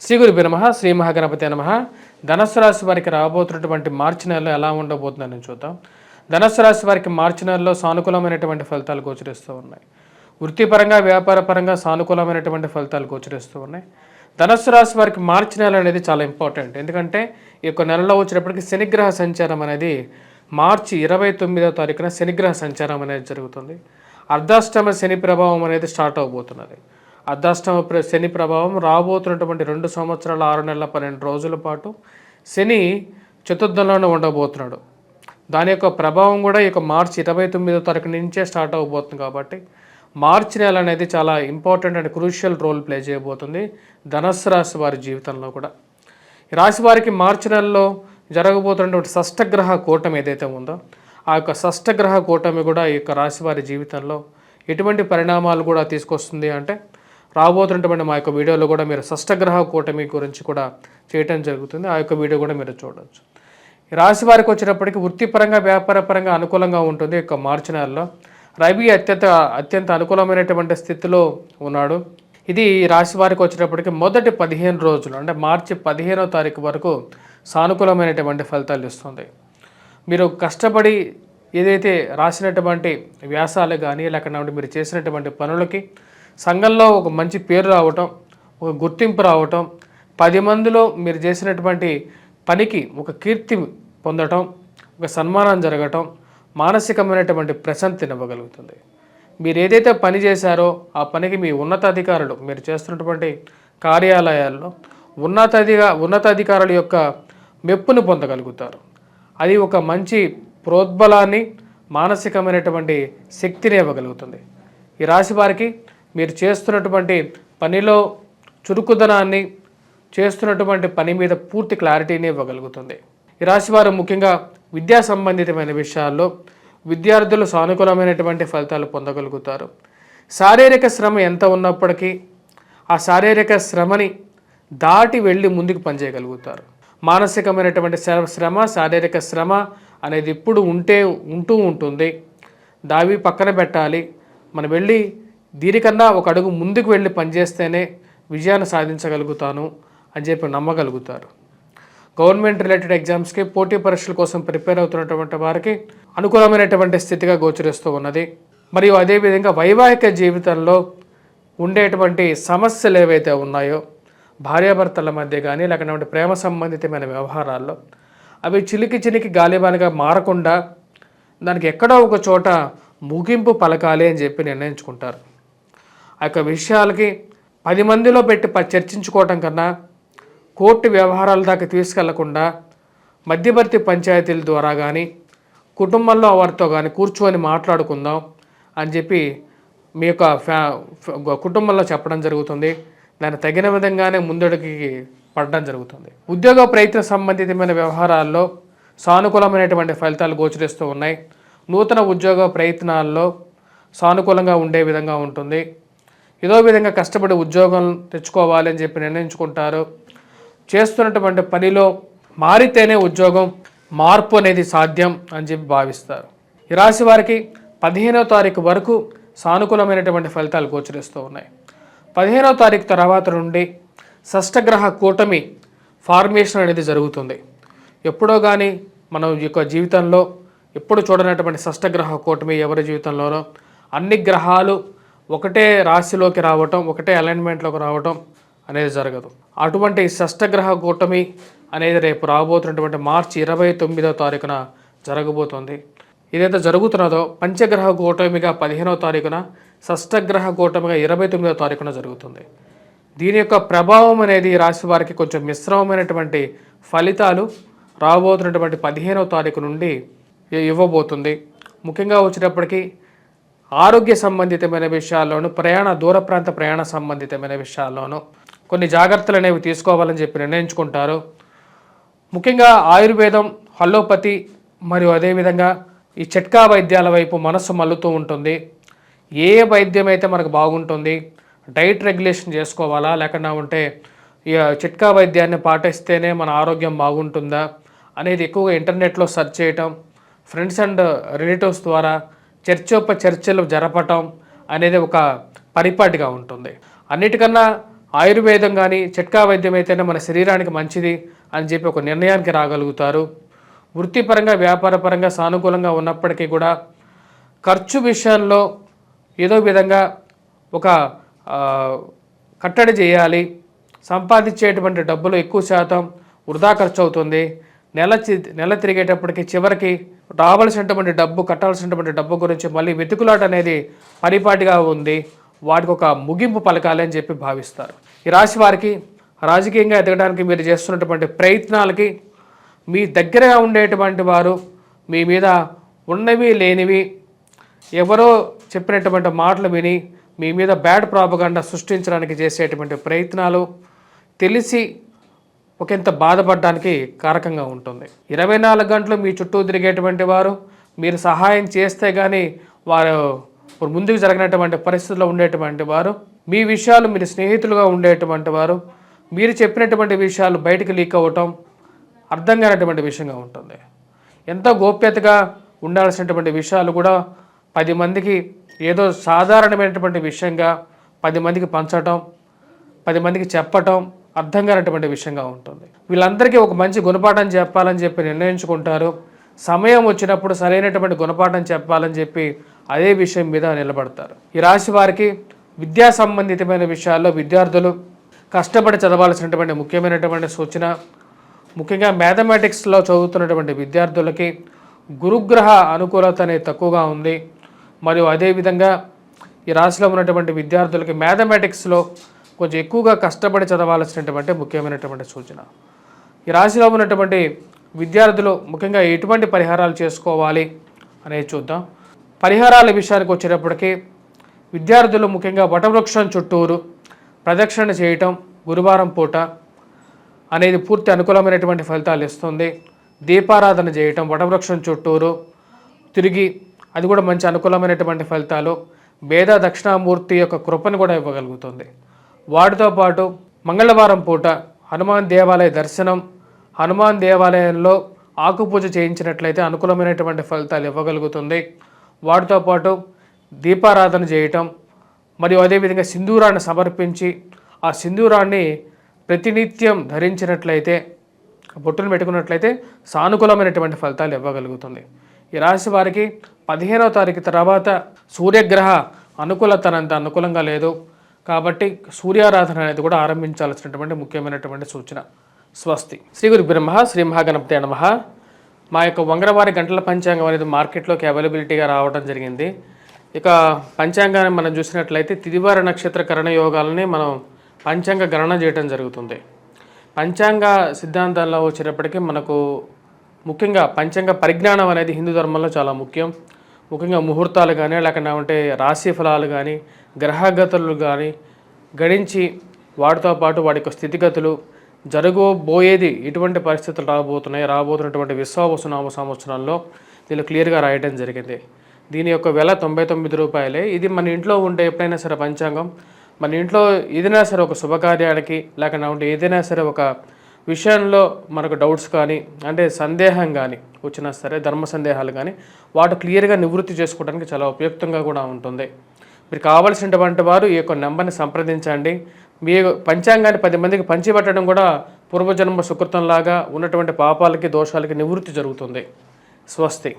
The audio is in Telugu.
శ్రీ గురుభ్యో నమః. శ్రీ మహాగణపతే నమః. ధనుస్సు రాశి వారికి రాబోతున్నటువంటి మార్చి నెలలో ఎలా ఉండబోతుందని చూద్దాం. ధనుస్సు రాశి వారికి మార్చి నెలలో సానుకూలమైనటువంటి ఫలితాలు గోచరిస్తూ ఉన్నాయి. వృత్తిపరంగా వ్యాపారపరంగా సానుకూలమైనటువంటి ఫలితాలు గోచరిస్తూ ఉన్నాయి. ధనుస్సు రాశి వారికి మార్చి నెల అనేది చాలా ఇంపార్టెంట్. ఎందుకంటే ఈ యొక్క నెలలో వచ్చేటప్పటికి శనిగ్రహ సంచారం అనేది మార్చి 29వ తారీఖున శనిగ్రహ సంచారం అనేది జరుగుతుంది. అర్ధాష్టమ శని ప్రభావం అనేది స్టార్ట్ అవబోతున్నది. అర్ధాష్టమ శని ప్రభావం రాబోతున్నటువంటి 2 సంవత్సరాల 6 నెలల 12 రోజుల పాటు శని చతుర్థంలోనే ఉండబోతున్నాడు. దాని యొక్క ప్రభావం కూడా ఈ యొక్క మార్చి 29వ తారీఖు నుంచే స్టార్ట్ అవబోతుంది. కాబట్టి మార్చి నెల అనేది చాలా important and crucial role play చేయబోతుంది ధనుస్సు రాశి వారి జీవితంలో కూడా. ఈ రాశి వారికి మార్చి నెలలో జరగబోతున్నటువంటి షష్టగ్రహ కూటమి ఏదైతే ఉందో ఆ యొక్క షష్టగ్రహ కూటమి కూడా ఈ యొక్క రాశి వారి జీవితంలో ఎటువంటి పరిణామాలు కూడా తీసుకొస్తుంది అంటే రాబోతున్నటువంటి మా యొక్క వీడియోలో కూడా మీరు షష్టగ్రహ కూటమి గురించి కూడా చేయటం జరుగుతుంది. ఆ యొక్క వీడియో కూడా మీరు చూడవచ్చు. ఈ రాశి వారికి వచ్చేటప్పటికి వృత్తిపరంగా వ్యాపారపరంగా అనుకూలంగా ఉంటుంది. ఈ యొక్క మార్చి నెలలో రవి అత్యంత అనుకూలమైనటువంటి స్థితిలో ఉన్నాడు. ఇది రాశి వారికి వచ్చేటప్పటికి మొదటి 15 రోజులు అంటే మార్చి 15వ తారీఖు వరకు సానుకూలమైనటువంటి ఫలితాలు ఇస్తుంది. మీరు కష్టపడి ఏదైతే రాసినటువంటి వ్యాసాలు కానీ లేకపోతే మీరు చేసినటువంటి పనులకి సంఘంలో ఒక మంచి పేరు రావటం, ఒక గుర్తింపు రావటం, 10 మందిలో మీరు చేసినటువంటి పనికి ఒక కీర్తి పొందటం, ఒక సన్మానం జరగటం, మానసికమైనటువంటి ప్రశాంతినివ్వగలుగుతుంది. మీరు ఏదైతే పని చేశారో ఆ పనికి మీ ఉన్నతాధికారులు మీరు చేస్తున్నటువంటి కార్యాలయాల్లో ఉన్నతాధికారుల యొక్క మెప్పును పొందగలుగుతారు. అది ఒక మంచి ప్రోద్బలాన్ని మానసికమైనటువంటి శక్తిని ఇవ్వగలుగుతుంది. ఈ రాశి వారికి మీరు చేస్తున్నటువంటి పనిలో చురుకుదనాన్ని, చేస్తున్నటువంటి పని మీద పూర్తి క్లారిటీని ఇవ్వగలుగుతుంది. ఈ రాశి వారు ముఖ్యంగా విద్యా సంబంధితమైన విషయాల్లో విద్యార్థులు సానుకూలమైనటువంటి ఫలితాలు పొందగలుగుతారు. శారీరక శ్రమ ఎంత ఉన్నప్పటికీ ఆ శారీరక శ్రమని దాటి వెళ్ళి ముందుకు పనిచేయగలుగుతారు. మానసికమైనటువంటి శ్రమ, శారీరక శ్రమ అనేది ఇప్పుడు ఉంటూ ఉంటుంది. దావి పక్కన పెట్టాలి. మనం వెళ్ళి దీనికన్నా ఒక అడుగు ముందుకు వెళ్ళి పనిచేస్తేనే విజయాన్ని సాధించగలుగుతాను అని చెప్పి నమ్మగలుగుతారు. గవర్నమెంట్ రిలేటెడ్ ఎగ్జామ్స్కి పోటీ పరీక్షల కోసం ప్రిపేర్ అవుతున్నటువంటి వారికి అనుకూలమైనటువంటి స్థితిగా గోచరిస్తూ ఉన్నది. మరియు అదేవిధంగా వైవాహిక జీవితంలో ఉండేటువంటి సమస్యలు ఏవైతే ఉన్నాయో భార్యాభర్తల మధ్య కానీ లేకపోతే ప్రేమ సంబంధితమైన వ్యవహారాల్లో అవి చిలికి గాలిబానిగా మారకుండా దానికి ఎక్కడో ఒక చోట ముగింపు పలకాలి అని చెప్పి నిర్ణయించుకుంటారు. ఆ యొక్క విషయాలకి 10 మందిలో పెట్టి చర్చించుకోవటం కన్నా కోర్టు వ్యవహారాల దాకా తీసుకెళ్లకుండా మధ్యవర్తి పంచాయతీల ద్వారా కానీ కుటుంబంలో వారితో కానీ కూర్చొని మాట్లాడుకుందాం అని చెప్పి మీ యొక్క కుటుంబంలో చెప్పడం జరుగుతుంది. దాన్ని తగిన విధంగానే ముందడుగుకి పడడం జరుగుతుంది. ఉద్యోగ ప్రయత్న సంబంధితమైన వ్యవహారాల్లో సానుకూలమైనటువంటి ఫలితాలు గోచరిస్తూ ఉన్నాయి. నూతన ఉద్యోగ ప్రయత్నాల్లో సానుకూలంగా ఉండే విధంగా ఉంటుంది. ఏదో విధంగా కష్టపడి ఉద్యోగం తెచ్చుకోవాలి అని చెప్పి నిర్ణయించుకుంటారు. చేస్తున్నటువంటి పనిలో మారితేనే ఉద్యోగం మార్పు అనేది సాధ్యం అని చెప్పి భావిస్తారు. ఈ రాశి వారికి 15వ తారీఖు వరకు సానుకూలమైనటువంటి ఫలితాలు గోచరిస్తూ ఉన్నాయి. 15వ తారీఖు తర్వాత నుండి షష్టగ్రహ కూటమి ఫార్మేషన్ అనేది జరుగుతుంది. ఎప్పుడో కానీ మనం ఈ యొక్క జీవితంలో ఎప్పుడు చూడనటువంటి షష్టగ్రహ కూటమి ఎవరి జీవితంలోనో అన్ని గ్రహాలు ఒకటే రాశిలోకి రావటం, ఒకటే అలైన్మెంట్లోకి రావటం అనేది జరగదు. అటువంటి షష్టగ్రహ కూటమి అనేది రేపు రాబోతున్నటువంటి మార్చి 29వ తారీఖున జరగబోతోంది. ఏదైతే జరుగుతున్నదో పంచగ్రహ కూటమిగా 15వ తారీఖున, షష్టగ్రహ కూటమిగా 29వ తారీఖున జరుగుతుంది. దీని యొక్క ప్రభావం అనేది రాశి వారికి కొంచెం మిశ్రమమైనటువంటి ఫలితాలు రాబోతున్నటువంటి 15వ తారీఖు నుండి ఇవ్వబోతుంది. ముఖ్యంగా వచ్చేటప్పటికి ఆరోగ్య సంబంధితమైన విషయాల్లోనూ దూర ప్రాంత ప్రయాణ సంబంధితమైన విషయాల్లోనూ కొన్ని జాగ్రత్తలు అనేవి తీసుకోవాలని చెప్పి నిర్ణయించుకుంటారు. ముఖ్యంగా ఆయుర్వేదం, అలోపతి మరియు అదేవిధంగా ఈ చిట్కా వైద్యాల వైపు మనస్సు మల్లుతూ ఉంటుంది. ఏ వైద్యం అయితే మనకు బాగుంటుంది, డైట్ రెగ్యులేషన్ చేసుకోవాలా లేకుండా ఉంటే ఈ చిట్కా వైద్యాన్ని పాటిస్తేనే మన ఆరోగ్యం బాగుంటుందా అనేది ఎక్కువగా ఇంటర్నెట్లో సెర్చ్ చేయటం, ఫ్రెండ్స్ అండ్ రిలేటివ్స్ ద్వారా చర్చలు జరపటం అనేది ఒక పరిపాటిగా ఉంటుంది. అన్నిటికన్నా ఆయుర్వేదం కానీ చిట్కా వైద్యం అయితేనే మన శరీరానికి మంచిది అని చెప్పి ఒక నిర్ణయానికి రాగలుగుతారు. వృత్తిపరంగా వ్యాపారపరంగా సానుకూలంగా ఉన్నప్పటికీ కూడా ఖర్చు విషయంలో ఏదో విధంగా ఒక ఆ, కట్టడి చేయాలి. సంపాదించేటువంటి డబ్బులు ఎక్కువ శాతం వృధా ఖర్చు అవుతుంది. నెల తిరిగేటప్పటికి చివరికి రావాల్సినటువంటి డబ్బు కట్టాల్సినటువంటి డబ్బు గురించి మళ్ళీ వెతుకులాట అనేది పరిపాటిగా ఉంది. వాటికి ఒక ముగింపు పలకాలి అని చెప్పి భావిస్తారు. ఈ రాశి వారికి రాజకీయంగా ఎదగడానికి మీరు చేస్తున్నటువంటి ప్రయత్నాలకి మీ దగ్గరగా ఉండేటువంటి వారు మీ మీద ఉన్నవి లేనివి ఎవరో చెప్పినటువంటి మాటలు విని మీ మీద బ్యాడ్ ప్రాపగండా సృష్టించడానికి చేసేటువంటి ప్రయత్నాలు తెలిసి ఒకంత బాధపడడానికి కారకంగా ఉంటుంది. 24 గంటలు మీ చుట్టూ తిరిగేటువంటి వారు మీరు సహాయం చేస్తే కానీ వారు ముందుకు జరిగినటువంటి పరిస్థితుల్లో ఉండేటువంటి వారు, మీ విషయాలు మీరు స్నేహితులుగా ఉండేటువంటి వారు, మీరు చెప్పినటువంటి విషయాలు బయటకు లీక్ అవ్వటం అర్థం కానటువంటి విషయంగా ఉంటుంది. ఎంతో గోప్యతగా ఉండాల్సినటువంటి విషయాలు కూడా 10 మందికి ఏదో సాధారణమైనటువంటి విషయంగా 10 మందికి పంచటం, 10 మందికి చెప్పటం అర్థం కానటువంటి విషయంగా ఉంటుంది. వీళ్ళందరికీ ఒక మంచి గుణపాఠం చెప్పాలని చెప్పి నిర్ణయించుకుంటారు. సమయం వచ్చినప్పుడు సరైనటువంటి గుణపాఠం చెప్పాలని చెప్పి అదే విషయం మీద నిలబడతారు. ఈ రాశి వారికి విద్యా సంబంధితమైన విషయాల్లో విద్యార్థులు కష్టపడి చదవాల్సినటువంటి ముఖ్యమైనటువంటి సూచన. ముఖ్యంగా మ్యాథమెటిక్స్లో చదువుతున్నటువంటి విద్యార్థులకి గురుగ్రహ అనుకూలత అనేది తక్కువగా ఉంది. మరియు అదేవిధంగా ఈ రాశిలో ఉన్నటువంటి విద్యార్థులకి మ్యాథమెటిక్స్లో కొంచెం ఎక్కువగా కష్టపడి చదవాల్సినటువంటి ముఖ్యమైనటువంటి సూచన. ఈ రాశిలో ఉన్నటువంటి విద్యార్థులు ముఖ్యంగా ఎటువంటి పరిహారాలు చేసుకోవాలి అనేది చూద్దాం. పరిహారాల విషయానికి వచ్చేటప్పటికి విద్యార్థులు ముఖ్యంగా వటవృక్షం చుట్టూరు ప్రదక్షిణ చేయటం గురువారం పూట అనేది పూర్తి అనుకూలమైనటువంటి ఫలితాలు ఇస్తుంది. దీపారాధన చేయటం వటవృక్షం చుట్టూరు తిరిగి అది కూడా మంచి అనుకూలమైనటువంటి ఫలితాలు. వేద దక్షిణామూర్తి యొక్క కృపను కూడా ఇవ్వగలుగుతుంది. వాటితో పాటు మంగళవారం పూట హనుమాన్ దేవాలయ దర్శనం, హనుమాన్ దేవాలయంలో ఆకుపూజ చేయించినట్లయితే అనుకూలమైనటువంటి ఫలితాలు ఇవ్వగలుగుతుంది. వాటితో పాటు దీపారాధన చేయటం మరియు అదేవిధంగా సింధూరాన్ని సమర్పించి ఆ సింధూరాన్ని ప్రతినిత్యం ధరించినట్లయితే, బొట్టును పెట్టుకున్నట్లయితే సానుకూలమైనటువంటి ఫలితాలు ఇవ్వగలుగుతుంది. ఈ రాశి వారికి 15వ తారీఖు తర్వాత సూర్యగ్రహ అనుకూలతనంత అనుకూలంగా లేదు కాబట్టి సూర్యారాధన అనేది కూడా ఆరంభించాల్సినటువంటి ముఖ్యమైనటువంటి సూచన. స్వస్తి. శ్రీ గురు బ్రహ్మ శ్రీ మహాగణపతే నమః. మా యొక్క వంగరవారి గంటల పంచాంగం అనేది మార్కెట్లోకి అవైలబిలిటీగా రావడం జరిగింది. ఇక పంచాంగాన్ని మనం చూసినట్లయితే తిదివార నక్షత్ర కరణ యోగాలని మనం పంచాంగ గణన చేయడం జరుగుతుంది. పంచాంగ సిద్ధాంతాల్లో వచ్చేటప్పటికీ మనకు ముఖ్యంగా పంచాంగ పరిజ్ఞానం అనేది హిందూ ధర్మంలో చాలా ముఖ్యం. ముఖ్యంగా ముహూర్తాలు కానీ లేకుంటే రాశి ఫలాలు కానీ గ్రహగతులు కానీ గణించి వాటితో పాటు వాటి యొక్క స్థితిగతులు జరగబోయేది ఎటువంటి పరిస్థితులు రాబోతున్నటువంటి విశ్వావసునామ సంవత్సరంలో దీన్ని క్లియర్గా రాయడం జరిగింది. దీని యొక్క వెల 99 రూపాయలే. ఇది మన ఇంట్లో ఉంటే ఎప్పుడైనా సరే పంచాంగం మన ఇంట్లో ఏదైనా సరే ఒక శుభకార్యానికి లేకుంటే ఏదైనా సరే ఒక విషయంలో మనకు డౌట్స్ కానీ అంటే సందేహం కానీ వచ్చినా సరే ధర్మ సందేహాలు కానీ వాటి క్లియర్గా నివృత్తి చేసుకోవడానికి చాలా ఉపయుక్తంగా కూడా ఉంటుంది. మీరు కావాల్సినటువంటి వారు ఈ యొక్క నెంబర్ని సంప్రదించండి. మీ పంచాంగాన్ని 10 మందికి పంచిపెట్టడం కూడా పూర్వజన్మ సుకృతంలాగా ఉన్నటువంటి పాపాలకి దోషాలకి నివృత్తి జరుగుతుంది. స్వస్తి.